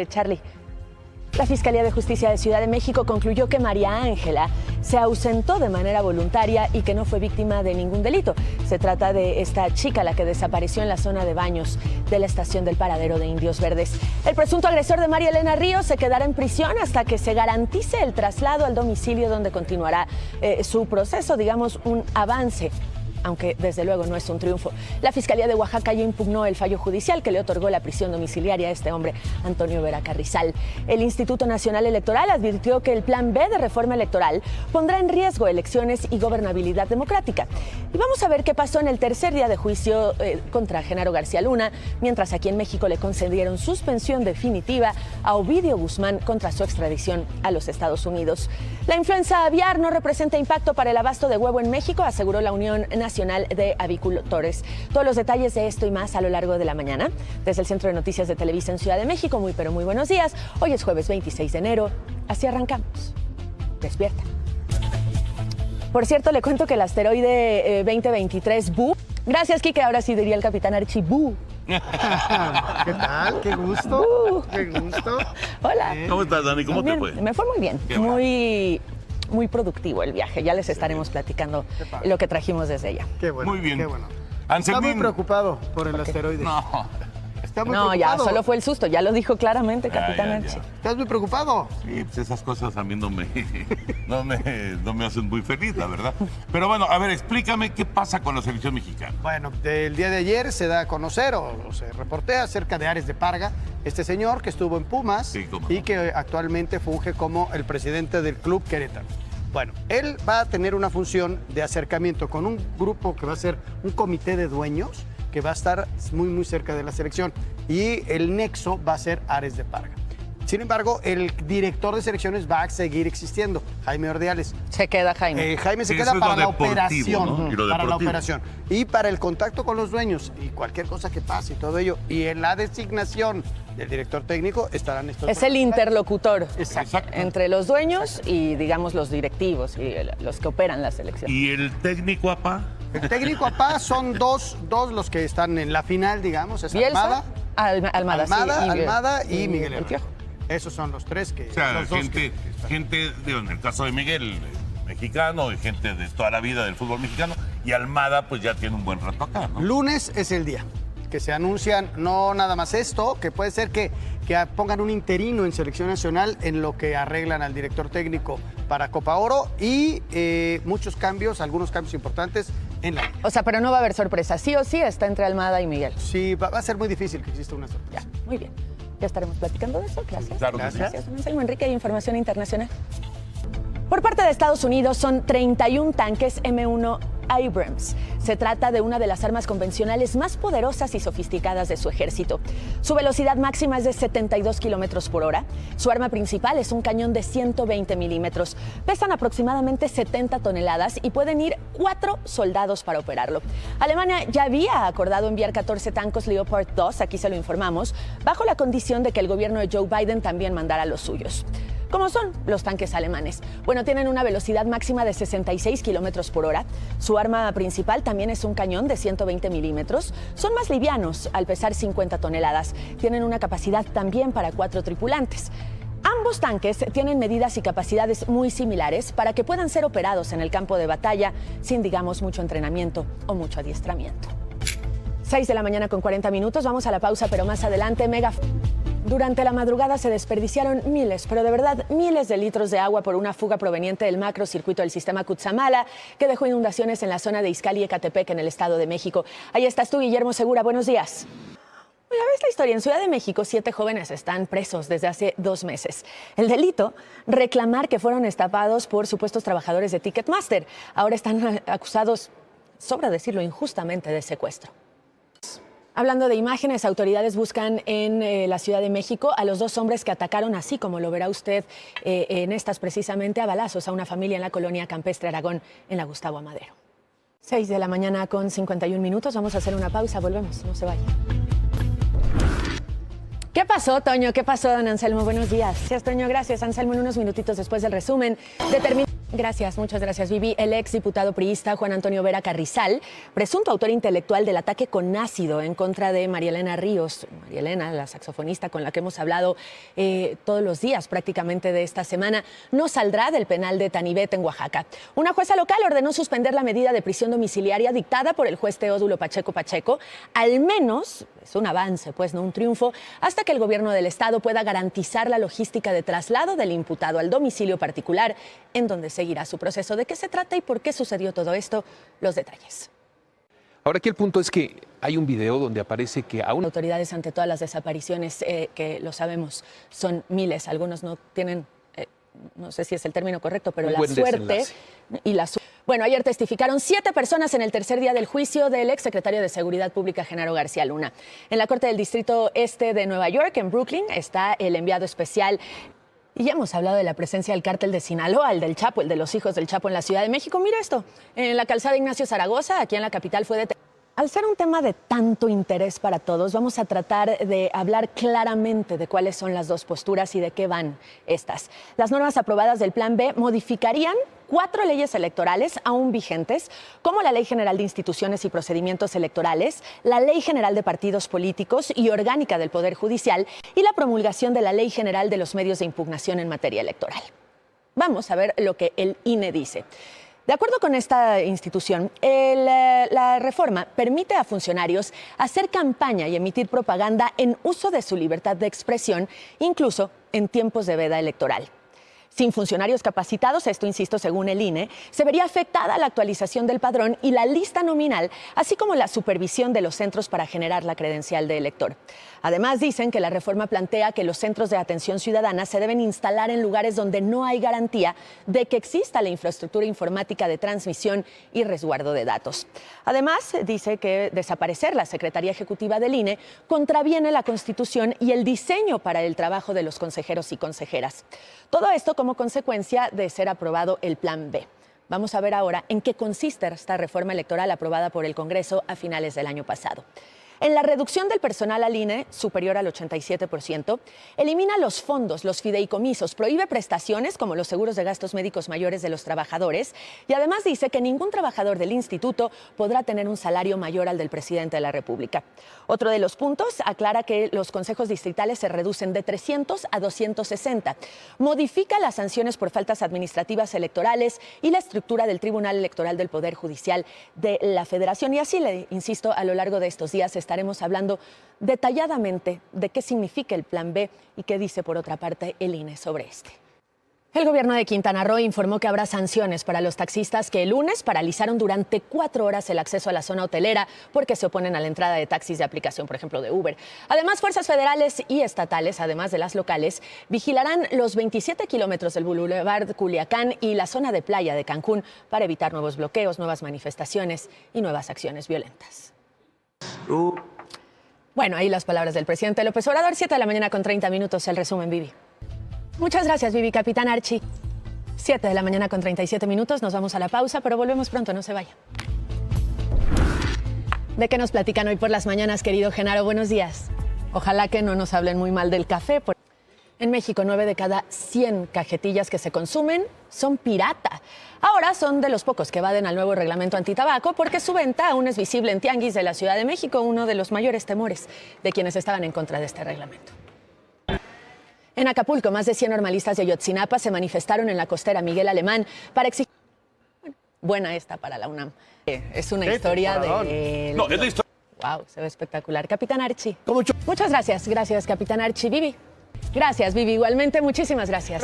Charlie. La Fiscalía de Justicia de Ciudad de México concluyó que María Ángela se ausentó de manera voluntaria y que no fue víctima de ningún delito. Se trata de esta chica la que desapareció en la zona de baños de la estación del Paradero de Indios Verdes. El presunto agresor de María Elena Ríos se quedará en prisión hasta que se garantice el traslado al domicilio donde continuará su proceso, digamos, un avance, aunque desde luego no es un triunfo. La Fiscalía de Oaxaca ya impugnó el fallo judicial que le otorgó la prisión domiciliaria a este hombre, Antonio Vera Carrizal. El Instituto Nacional Electoral advirtió que el plan B de reforma electoral pondrá en riesgo elecciones y gobernabilidad democrática. Y vamos a ver qué pasó en el tercer día de juicio contra Genaro García Luna, mientras aquí en México le concedieron suspensión definitiva a Ovidio Guzmán contra su extradición a los Estados Unidos. La influenza aviar no representa impacto para el abasto de huevo en México, aseguró la Unión Nacional de Avicultores. Todos los detalles de esto y más a lo largo de la mañana. Desde el Centro de Noticias de Televisa en Ciudad de México, muy pero muy buenos días. Hoy es jueves 26 de enero. Así arrancamos. Despierta. Por cierto, le cuento que el asteroide 2023 BU. Gracias, Quique. Ahora sí diría el capitán Archie BU. ¿Qué tal? Qué gusto. Qué gusto. Hola. ¿Cómo estás, Dani? ¿Cómo te fue? Me fue muy bien. Muy productivo el viaje. Ya les estaremos platicando lo que trajimos desde ella. Qué bueno. Muy bien. Qué bueno. Anselmín. Está muy preocupado por el asteroide. No. Está muy No, ya, preocupado. solo fue el susto. Ya lo dijo claramente, capitán ya. Archie. ¿Estás muy preocupado? Sí, pues esas cosas a mí no me hacen muy feliz, la verdad. Pero bueno, a ver, explícame qué pasa con la selección mexicana. Bueno, el día de ayer se da a conocer o se reportea acerca de Ares de Parga, este señor que estuvo en Pumas Sí, cómo y no. que actualmente funge como el presidente del Club Querétaro. Bueno, él va a tener una función de acercamiento con un grupo que va a ser un comité de dueños que va a estar muy cerca de la selección y el nexo va a ser Ares de Parga. Sin embargo, el director de selecciones va a seguir existiendo, Jaime Ordiales. Se queda Jaime. Jaime se Sí, queda eso es para lo la deportivo, operación, ¿no? Y lo para la deportivo. operación y para el contacto con los dueños y cualquier cosa que pase y todo ello. Y en la designación del director técnico estarán estos. Es el interlocutor Exacto. entre los dueños y, digamos, los directivos y los que operan la selección. ¿Y el técnico, apá? El técnico APA son dos los que están en la final, digamos, es Bielsa, Almada, Almada y Miguel el Herrera. Piojo. Esos son los tres que. O sea, los dos gente, digo, en el caso de Miguel, mexicano, y gente de toda la vida del fútbol mexicano, y Almada, pues ya tiene un buen rato acá, ¿no? Lunes es el día que se anuncian, no nada más esto, que puede ser que pongan un interino en selección nacional en lo que arreglan al director técnico para Copa Oro y muchos cambios, algunos cambios importantes en la liga. O sea, pero no va a haber sorpresa. Sí o sí está entre Almada y Miguel. Sí, va a ser muy difícil que exista una sorpresa. Ya, muy bien. Ya estaremos platicando de eso. Gracias. Claro que sí. Gracias, don Anselmo Enrique. Información internacional. Por parte de Estados Unidos son 31 tanques M1 Abrams. Se trata de una de las armas convencionales más poderosas y sofisticadas de su ejército. Su velocidad máxima es de 72 kilómetros por hora. Su arma principal es un cañón de 120 milímetros. Pesan aproximadamente 70 toneladas y pueden ir 4 soldados para operarlo. Alemania ya había acordado enviar 14 tanques Leopard 2, aquí se lo informamos, bajo la condición de que el gobierno de Joe Biden también mandara los suyos. ¿Cómo son los tanques alemanes? Bueno, tienen una velocidad máxima de 66 kilómetros por hora. Su arma principal también es un cañón de 120 milímetros. Son más livianos, al pesar 50 toneladas. Tienen una capacidad también para 4 tripulantes. Ambos tanques tienen medidas y capacidades muy similares para que puedan ser operados en el campo de batalla sin, digamos, mucho entrenamiento o mucho adiestramiento. 6 de la mañana con 40 minutos. Vamos a la pausa, pero más adelante, Durante la madrugada se desperdiciaron miles, pero de verdad miles de litros de agua por una fuga proveniente del macrocircuito del sistema Cutzamala, que dejó inundaciones en la zona de Izcalli y Ecatepec, en el Estado de México. Ahí estás tú, Guillermo Segura. Buenos días. Ya ves la historia. En Ciudad de México, 7 jóvenes están presos desde hace 2 meses. El delito, reclamar que fueron estafados por supuestos trabajadores de Ticketmaster. Ahora están acusados, sobra decirlo, injustamente de secuestro. Hablando de imágenes, autoridades buscan en la Ciudad de México a los 2 hombres que atacaron, así como lo verá usted en estas precisamente, a balazos a una familia en la colonia Campestre Aragón, en la Gustavo Amadero. 6 de la mañana con 51 minutos. Vamos a hacer una pausa. Volvemos. No se vaya. ¿Qué pasó, Toño? ¿Qué pasó, don Anselmo? Buenos días. Gracias, Toño. Gracias, Anselmo. En unos minutitos después del resumen, Gracias, muchas gracias, Vivi. El exdiputado priista Juan Antonio Vera Carrizal, presunto autor intelectual del ataque con ácido en contra de María Elena Ríos. María Elena, la saxofonista con la que hemos hablado todos los días prácticamente de esta semana, no saldrá del penal de Tanibet en Oaxaca. Una jueza local ordenó suspender la medida de prisión domiciliaria dictada por el juez Teodulo Pacheco Pacheco. Al menos es un avance, pues no un triunfo, hasta que el gobierno del estado pueda garantizar la logística de traslado del imputado al domicilio particular en donde seguirá su proceso. ¿De qué se trata y por qué sucedió todo esto? Los detalles. Ahora aquí el punto es que hay un video donde aparece que aún Autoridades ante todas las desapariciones, que lo sabemos, son miles. Algunos no tienen, no sé si es el término correcto, pero un la buen suerte desenlace. y la suerte. Bueno, ayer testificaron 7 personas en el tercer día del juicio del exsecretario de Seguridad Pública, Genaro García Luna. En la Corte del Distrito Este de Nueva York, en Brooklyn, está el enviado especial. Y ya hemos hablado de la presencia del cártel de Sinaloa, el del Chapo, el de los hijos del Chapo en la Ciudad de México. Mira esto, en la calzada Ignacio Zaragoza, aquí en la capital, fue detenido. Al ser un tema de tanto interés para todos, vamos a tratar de hablar claramente de cuáles son las dos posturas y de qué van estas. Las normas aprobadas del Plan B modificarían 4 leyes electorales aún vigentes, como la Ley General de Instituciones y Procedimientos Electorales, la Ley General de Partidos Políticos y Orgánica del Poder Judicial y la promulgación de la Ley General de los Medios de Impugnación en materia electoral. Vamos a ver lo que el INE dice. De acuerdo con esta institución, la reforma permite a funcionarios hacer campaña y emitir propaganda en uso de su libertad de expresión, incluso en tiempos de veda electoral. Sin funcionarios capacitados, esto insisto según el INE, se vería afectada la actualización del padrón y la lista nominal, así como la supervisión de los centros para generar la credencial de elector. Además, dicen que la reforma plantea que los centros de atención ciudadana se deben instalar en lugares donde no hay garantía de que exista la infraestructura informática de transmisión y resguardo de datos. Además, dice que desaparecer la Secretaría Ejecutiva del INE contraviene la Constitución y el diseño para el trabajo de los consejeros y consejeras. Todo esto como consecuencia de ser aprobado el Plan B. Vamos a ver ahora en qué consiste esta reforma electoral aprobada por el Congreso a finales del año pasado. En la reducción del personal al INE, superior al 87%, elimina los fondos, los fideicomisos, prohíbe prestaciones como los seguros de gastos médicos mayores de los trabajadores y además dice que ningún trabajador del instituto podrá tener un salario mayor al del presidente de la República. Otro de los puntos aclara que los consejos distritales se reducen de 300 a 260. Modifica las sanciones por faltas administrativas electorales y la estructura del Tribunal Electoral del Poder Judicial de la Federación. Y así, le insisto, a lo largo de estos días estaremos hablando detalladamente de qué significa el Plan B y qué dice, por otra parte, el INE sobre este. El gobierno de Quintana Roo informó que habrá sanciones para los taxistas que el lunes paralizaron durante 4 horas el acceso a la zona hotelera porque se oponen a la entrada de taxis de aplicación, por ejemplo, de Uber. Además, fuerzas federales y estatales, además de las locales, vigilarán los 27 kilómetros del Boulevard Culiacán y la zona de playa de Cancún para evitar nuevos bloqueos, nuevas manifestaciones y nuevas acciones violentas. Bueno, ahí las palabras del presidente López Obrador. 7 de la mañana con 30 minutos, el resumen, Vivi. Muchas gracias, Vivi. Capitán Archie. 7 de la mañana con 37 minutos, nos vamos a la pausa, pero volvemos pronto, no se vaya. ¿De qué nos platican hoy por las mañanas, querido Genaro? Buenos días. Ojalá que no nos hablen muy mal del café. En México, 9 de cada 100 cajetillas que se consumen son pirata. Ahora son de los pocos que evaden al nuevo reglamento antitabaco porque su venta aún es visible en tianguis de la Ciudad de México, uno de los mayores temores de quienes estaban en contra de este reglamento. En Acapulco, más de 100 normalistas de Ayotzinapa se manifestaron en la costera Miguel Alemán para exigir... Buena esta para la UNAM. Es una historia de... No, es la historia. Wow, se ve espectacular. Capitán Archie. Muchas gracias. Gracias, Capitán Archie. Vivi. Gracias, Vivi. Igualmente, muchísimas gracias.